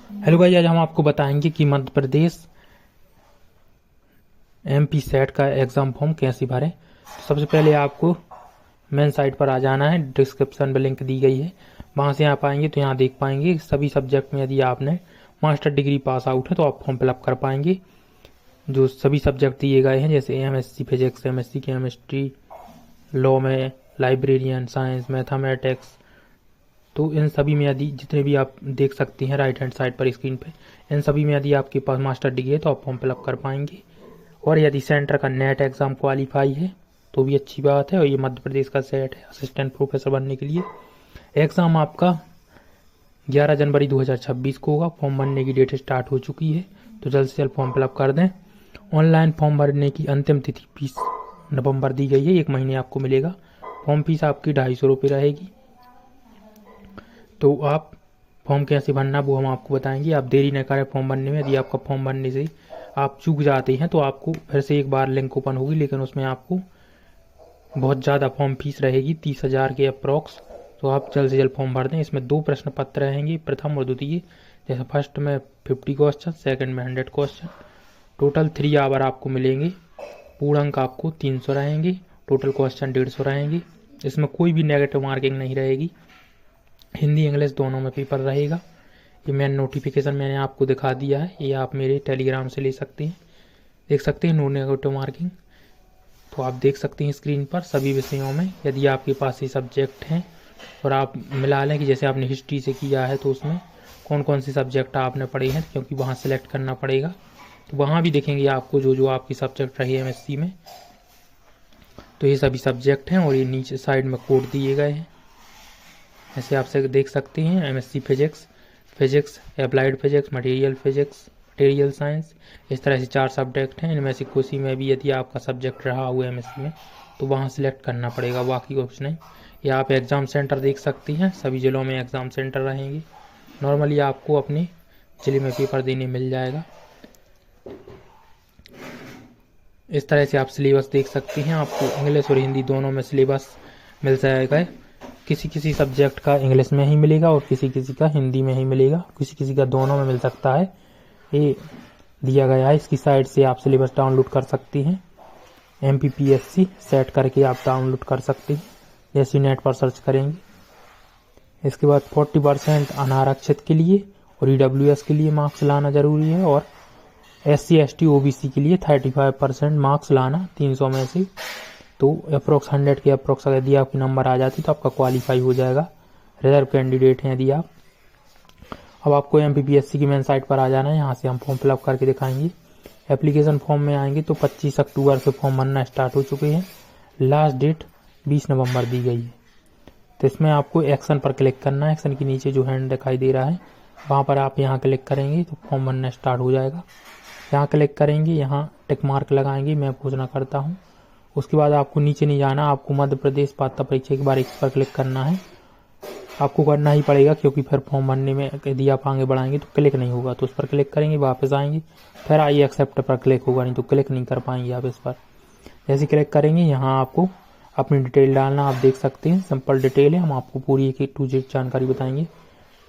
Hello भाई, आज हम आपको बताएंगे कि मध्य प्रदेश एमपी सेट का एग्ज़ाम फॉर्म कैसे भरें। तो सबसे पहले आपको मेन साइट पर आ जाना है। डिस्क्रिप्शन में लिंक दी गई है, वहाँ से आप आएंगे तो यहाँ देख पाएंगे सभी सब्जेक्ट में यदि आपने मास्टर डिग्री पास आउट है तो आप फॉर्म फिलअप कर पाएंगे। जो सभी सब्जेक्ट दिए गए हैं जैसे MSc physics, MSc chemistry, law में लाइब्रेरियन, साइंस, मैथमेटिक्स, तो इन सभी में यदि जितने भी आप देख सकते हैं राइट हैंड साइड पर स्क्रीन पे, इन सभी में यदि आपके पास मास्टर डिग्री है तो आप फॉर्म फिलअप कर पाएंगे। और यदि सेंटर का नेट एग्ज़ाम क्वालिफाई है तो भी अच्छी बात है। और ये मध्य प्रदेश का सेट है असिस्टेंट प्रोफेसर बनने के लिए। एग्ज़ाम आपका 11 जनवरी 2026 को होगा। फॉर्म भरने की डेट स्टार्ट हो चुकी है, तो जल्द से जल्द फॉर्म फिलअप कर दें। ऑनलाइन फॉर्म भरने की अंतिम तिथि 20 नवंबर दी गई है, 1 महीने आपको मिलेगा। फॉर्म फीस आपकी 250 रुपये रहेगी। तो आप फॉर्म कैसे भरना वो हम आपको बताएंगे। आप देरी न करें फॉर्म भरने में। यदि आपका फॉर्म भरने से आप चूक जाते हैं तो आपको फिर से एक बार लिंक ओपन होगी, लेकिन उसमें आपको बहुत ज़्यादा फॉर्म फीस रहेगी, 30,000 के अप्रॉक्स। तो आप जल्द से जल्द फॉर्म भर दें। इसमें 2 प्रश्न पत्र रहेंगे, प्रथम और द्वितीय। जैसे फर्स्ट में 50 क्वेश्चन, सेकंड में 100 क्वेश्चन। टोटल 3 आवर आपको मिलेंगे। पूर्ण अंक आपको 300 रहेंगे। टोटल क्वेश्चन 150 रहेंगे। इसमें कोई भी नेगेटिव मार्किंग नहीं रहेगी। हिंदी इंग्लिश दोनों में पेपर रहेगा। ये मैंने नोटिफिकेशन मैंने आपको दिखा दिया है, ये आप मेरे टेलीग्राम से ले सकते हैं। देख सकते हैं नो नेगेटिव मार्किंग। तो आप देख सकते हैं स्क्रीन पर सभी विषयों में यदि आपके पास ये सब्जेक्ट हैं और आप मिला लें कि जैसे आपने हिस्ट्री से किया है तो उसमें कौन कौन से सब्जेक्ट आपने पढ़े हैं, क्योंकि वहाँ सेलेक्ट करना पड़ेगा। तो वहाँ भी देखेंगे आपको जो जो आपकी सब्जेक्ट रही है एमएससी में, तो ये सभी सब्जेक्ट हैं। और ये नीचे साइड में कोड दिए गए हैं, ऐसे आप से देख सकते हैं। MSc physics, physics applied physics, material physics, material science, इस तरह से 4 सब्जेक्ट हैं। इनमें से किसी में भी यदि आपका सब्जेक्ट रहा हुआ है एमएससी में तो वहाँ सिलेक्ट करना पड़ेगा, बाकी कुछ नहीं। या आप एग्ज़ाम सेंटर देख सकती हैं, सभी जिलों में एग्ज़ाम सेंटर रहेंगे। नॉर्मली आपको अपने जिले में पेपर देने मिल जाएगा। इस तरह से आप सिलेबस देख सकते हैं। आपको इंग्लिश और हिंदी दोनों में सिलेबस मिल जाएगा। किसी किसी सब्जेक्ट का इंग्लिश में ही मिलेगा और किसी किसी का हिंदी में ही मिलेगा, किसी किसी का दोनों में मिल सकता है। ये दिया गया है, इसकी साइट से आप सिलेबस डाउनलोड कर सकती हैं। MPPSC सेट करके आप डाउनलोड कर सकते हैं, जैसे नेट पर सर्च करेंगे। इसके बाद 40% अनारक्षित के लिए और EWS के लिए मार्क्स लाना जरूरी है, और SC ST OBC के लिए 35% मार्क्स लाना 300 में से। तो अप्रोक्स 100 के अप्रोक्स यदि आपके नंबर आ जाती तो आपका क्वालिफाई हो जाएगा। रिजर्व कैंडिडेट हैं यदि आप। अब आपको MPPSC की मेन साइट पर आ जाना है, यहाँ से हम फॉर्म फिलअप करके दिखाएंगे। एप्लीकेशन फॉर्म में आएंगे तो 25 अक्टूबर से फॉर्म भरना स्टार्ट हो चुके हैं। लास्ट डेट 20 नवंबर दी गई है। तो इसमें आपको एक्शन पर क्लिक करना है। एक्शन के नीचे जो हैंड दिखाई दे रहा है वहाँ पर आप यहाँ क्लिक करेंगे तो फॉर्म भरना स्टार्ट हो जाएगा। यहाँ क्लिक करेंगे, यहाँ टिक मार्क लगाएंगे, मैं घोषणा करता हूँ। उसके बाद आपको नीचे नहीं जाना, आपको मध्य प्रदेश पात्रता परीक्षा एक बार इस पर क्लिक करना है। आपको करना ही पड़ेगा, क्योंकि फिर फॉर्म भरने में यदि आप आगे बढ़ाएंगे तो क्लिक नहीं होगा। तो उस पर क्लिक करेंगे, वापस आएंगे, फिर आई एक्सेप्ट पर क्लिक होगा, नहीं तो क्लिक नहीं कर पाएंगे आप इस पर। जैसे क्लिक करेंगे यहाँ आपको अपनी डिटेल डालना, आप देख सकते हैं सिंपल डिटेल है। हम आपको पूरी एक टू जेड जानकारी बताएंगे।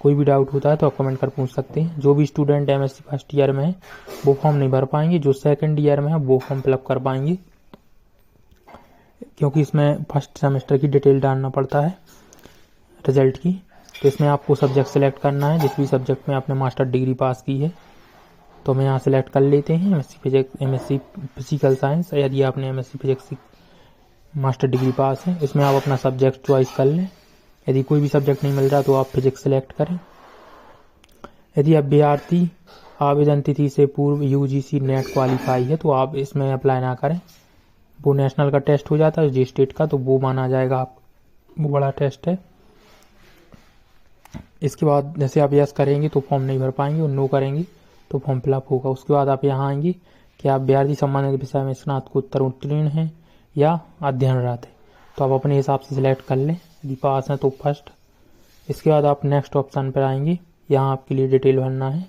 कोई भी डाउट होता है तो आप कमेंट कर पूछ सकते हैं। जो भी स्टूडेंट MSc फर्स्ट ईयर में है वो फॉर्म नहीं भर पाएंगे, जो सेकंड ईयर में है वो फॉर्म फिलअप कर पाएंगे, क्योंकि इसमें फर्स्ट सेमेस्टर की डिटेल डालना पड़ता है रिजल्ट की। तो इसमें आपको सब्जेक्ट सेलेक्ट करना है, जिस भी सब्जेक्ट में आपने मास्टर डिग्री पास की है। तो हम यहाँ सेलेक्ट कर लेते हैं MSc फिजिकल साइंस। यदि आपने MSc फिजिक्स मास्टर डिग्री पास है, इसमें आप अपना सब्जेक्ट चॉइस कर लें। यदि कोई भी सब्जेक्ट नहीं मिल रहा तो आप फिजिक्स सेलेक्ट करें। यदि अभ्यर्थी आवेदन तिथि से पूर्व UGC नेट क्वालिफाई है तो आप इसमें अप्लाई ना करें। वो नेशनल का टेस्ट हो जाता है, जिस स्टेट का, तो वो माना जाएगा आप, वो बड़ा टेस्ट है। इसके बाद जैसे आप यस करेंगे तो फॉर्म नहीं भर पाएंगे, और नो करेंगे तो फॉर्म फिलअप होगा। उसके बाद आप यहाँ आएंगे कि आप अभ्यर्थी संबंधित विषय में स्नातकोत्तर उत्तीर्ण हैं या अध्ययनरत है, तो आप अपने हिसाब से सिलेक्ट कर लें। यदि पास हैं तो फर्स्ट। इसके बाद आप नेक्स्ट ऑप्शन पर आएंगे, यहाँ आपके लिए डिटेल भरना है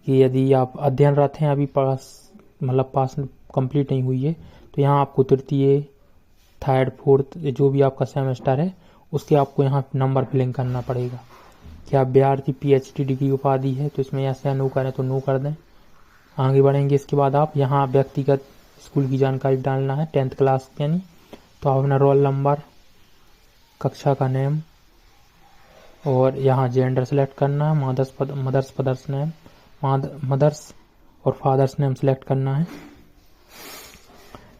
कि यदि आप अध्ययनरत हैं, अभी पास कंप्लीट नहीं हुई है, तो यहाँ आपको तृतीय, थर्ड, फोर्थ जो भी आपका सेमेस्टर है उसके आपको यहाँ नंबर फिलिंग करना पड़ेगा। क्या विद्यार्थी PhD डिग्री उपाधि है, तो इसमें यस या नो करें तो नो कर दें। आगे बढ़ेंगे। इसके बाद आप यहाँ व्यक्तिगत स्कूल की जानकारी डालना है, 10th क्लास यानी, तो आप अपना रोल नंबर, कक्षा का नेम और यहाँ जेंडर सेलेक्ट करना है, मदर्स और फादर्स नेम सेलेक्ट करना है।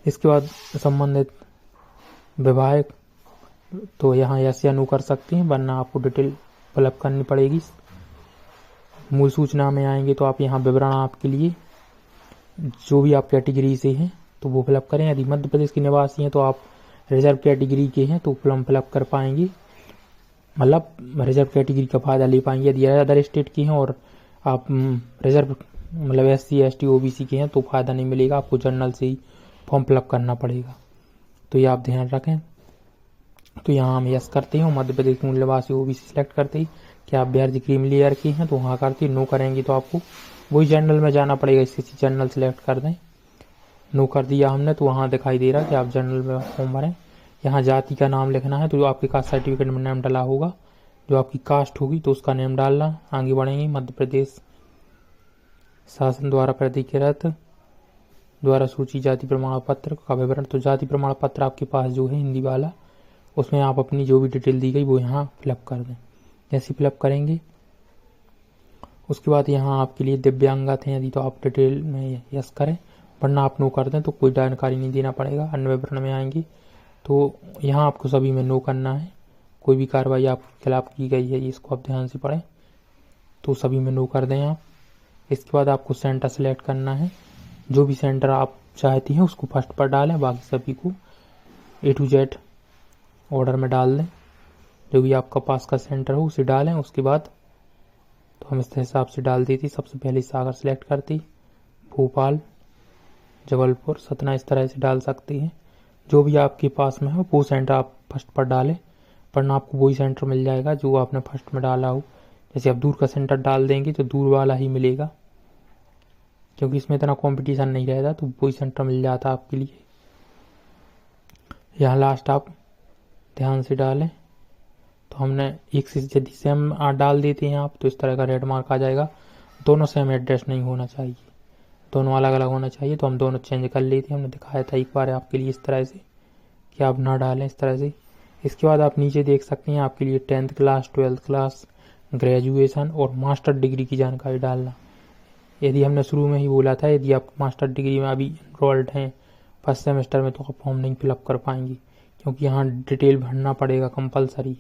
इसके बाद संबंधित विभाग, तो यहाँ यस या नो कर सकते हैं, वरना आपको डिटेल फिलअप करनी पड़ेगी। मूल सूचना में आएंगे तो आप यहाँ विवरण आपके लिए जो भी आप कैटेगरी से हैं तो वो फिलअप करें। यदि मध्य प्रदेश के निवासी हैं तो आप रिजर्व कैटेगरी के हैं तो फॉर्म फिलअप कर पाएंगे, मतलब रिजर्व कैटेगरी का फायदा ले पाएंगे। यदि अदर स्टेट की हैं और आप रिजर्व मतलब SC ST OBC के हैं तो फायदा नहीं मिलेगा, आपको जनरल से ही फॉर्म फिलअप करना पड़ेगा, तो ये आप ध्यान रखें। तो यहाँ हम यस करते हैं और मध्य प्रदेश के मूल निवासी OBC सिलेक्ट करते ही। क्या आप बिहार क्रीम लेयर के हैं तो वहाँ करते नो करेंगे तो आपको वही जनरल में जाना पड़ेगा, इससे जनरल सेलेक्ट कर दें। नो कर दिया हमने तो वहाँ दिखाई दे रहा है कि आप जनरल में फॉर्म भरें। यहाँ जाति का नाम लिखना है, तो जो आपके कास्ट सर्टिफिकेट में नाम डाला होगा, जो आपकी कास्ट होगी तो उसका नेम डालना। आगे बढ़ेंगे। मध्य प्रदेश शासन द्वारा प्राधिकृत द्वारा सूची जाति प्रमाण पत्र का विवरण, तो जाति प्रमाण पत्र आपके पास जो है हिंदी वाला, उसमें आप अपनी जो भी डिटेल दी गई वो यहाँ फिलअप कर दें। जैसे फिलअप करेंगे उसके बाद यहाँ आपके लिए दिव्यांगत हैं यदि तो आप डिटेल में यस करें, वरना आप नो कर दें तो कोई जानकारी नहीं देना पड़ेगा। अन्य विवरण में आएंगे तो यहाँ आपको सभी में नो करना है। कोई भी कार्रवाई आपके खिलाफ की गई है इसको आप ध्यान से पढ़ें, तो सभी में नो कर दें आप। इसके बाद आपको सेंटर सेलेक्ट करना है, जो भी सेंटर आप चाहती हैं उसको फर्स्ट पर डालें, बाकी सभी को A to Z ऑर्डर में डाल दें। जो भी आपका पास का सेंटर हो उसे डालें। उसके बाद तो हम इस हिसाब से डाल देती, सबसे पहले सागर सेलेक्ट करती, भोपाल, जबलपुर, सतना, इस तरह से डाल सकती हैं। जो भी आपके पास में हो वो सेंटर आप फर्स्ट पर डालें, वरना आपको वही सेंटर मिल जाएगा जो आपने फर्स्ट में डाला हो। जैसे आप दूर का सेंटर डाल देंगे तो दूर वाला ही मिलेगा, क्योंकि इसमें इतना कंपटीशन नहीं रहता, तो वही सेंटर मिल जाता आपके लिए। यहाँ लास्ट आप ध्यान से डालें। तो हमने एक से यदि सेम डाल देते हैं आप तो इस तरह का रेड मार्क आ जाएगा। दोनों सेम एड्रेस नहीं होना चाहिए, दोनों अलग अलग होना चाहिए, तो हम दोनों चेंज कर लेते हैं। हमने दिखाया था एक बार आपके लिए इस तरह से कि आप ना डालें इस तरह से। इसके बाद आप नीचे देख सकते हैं आपके लिए 10th class, 12th class, graduation और मास्टर डिग्री की जानकारी डालना। यदि हमने शुरू में ही बोला था यदि आप मास्टर डिग्री में अभी इनरोल्ड हैं फर्स्ट सेमेस्टर में तो आप फॉर्म नहीं फिलअप कर पाएंगे, क्योंकि यहाँ डिटेल भरना पड़ेगा कंपलसरी।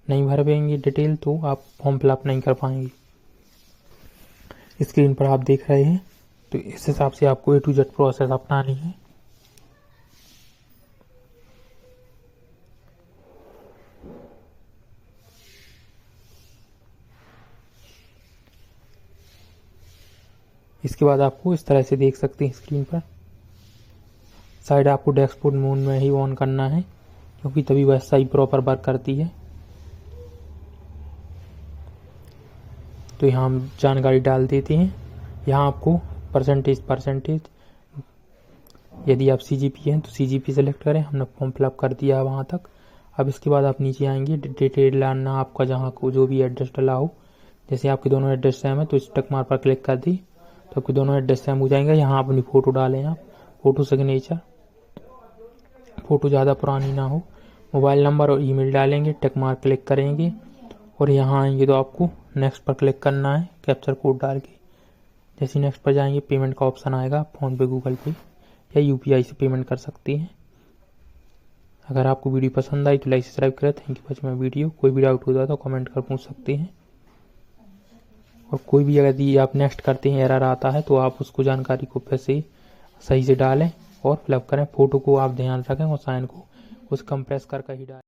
नहीं भर पाएंगे डिटेल तो आप फॉर्म फिलअप नहीं कर पाएंगे। स्क्रीन पर आप देख रहे हैं, तो इस हिसाब से आपको A to Z प्रोसेस अपनानी है। इसके बाद आपको इस तरह से देख सकते हैं स्क्रीन पर साइड आपको डेस्कटॉप मोड में ही ऑन करना है, क्योंकि तभी वह सही प्रॉपर वर्क करती है। तो यहाँ हम जानकारी डाल देते हैं। यहाँ आपको परसेंटेज यदि आप CGP हैं तो CGP सेलेक्ट करें, हमने फॉर्म फिलअप कर दिया है वहाँ तक। अब इसके बाद आप नीचे आएंगे, डिटेल डालना आपका जहाँ को जो भी एड्रेस डाला हो। जैसे आपके दोनों एड्रेस सेम है तो इस टिक मार्क पर क्लिक कर दी तो आपके दोनों एड्रेस सेम हो जाएंगे। यहाँ अपनी फ़ोटो डालें, आप फ़ोटो सिग्नेचर, फ़ोटो ज़्यादा पुरानी ना हो। मोबाइल नंबर और ईमेल डालेंगे, टिक मार्क क्लिक करेंगे और यहाँ आएंगे तो आपको नेक्स्ट पर क्लिक करना है कैप्चर कोड डाल के। जैसे नेक्स्ट पर जाएंगे पेमेंट का ऑप्शन आएगा, फ़ोन पे, गूगल पे या UPI से पेमेंट कर सकते हैं। अगर आपको वीडियो पसंद आई तो लाइक सब्सक्राइब करें। Thank you for my video. कोई भी डाउट होता है तो कमेंट कर पूछ सकते हैं, और कोई भी यदि आप नेक्स्ट करते हैं एरर आता है तो आप उसको जानकारी को फिर से सही से डालें और फिलअप करें। फ़ोटो को आप ध्यान रखें और साइन को उस कंप्रेस करके ही डालें।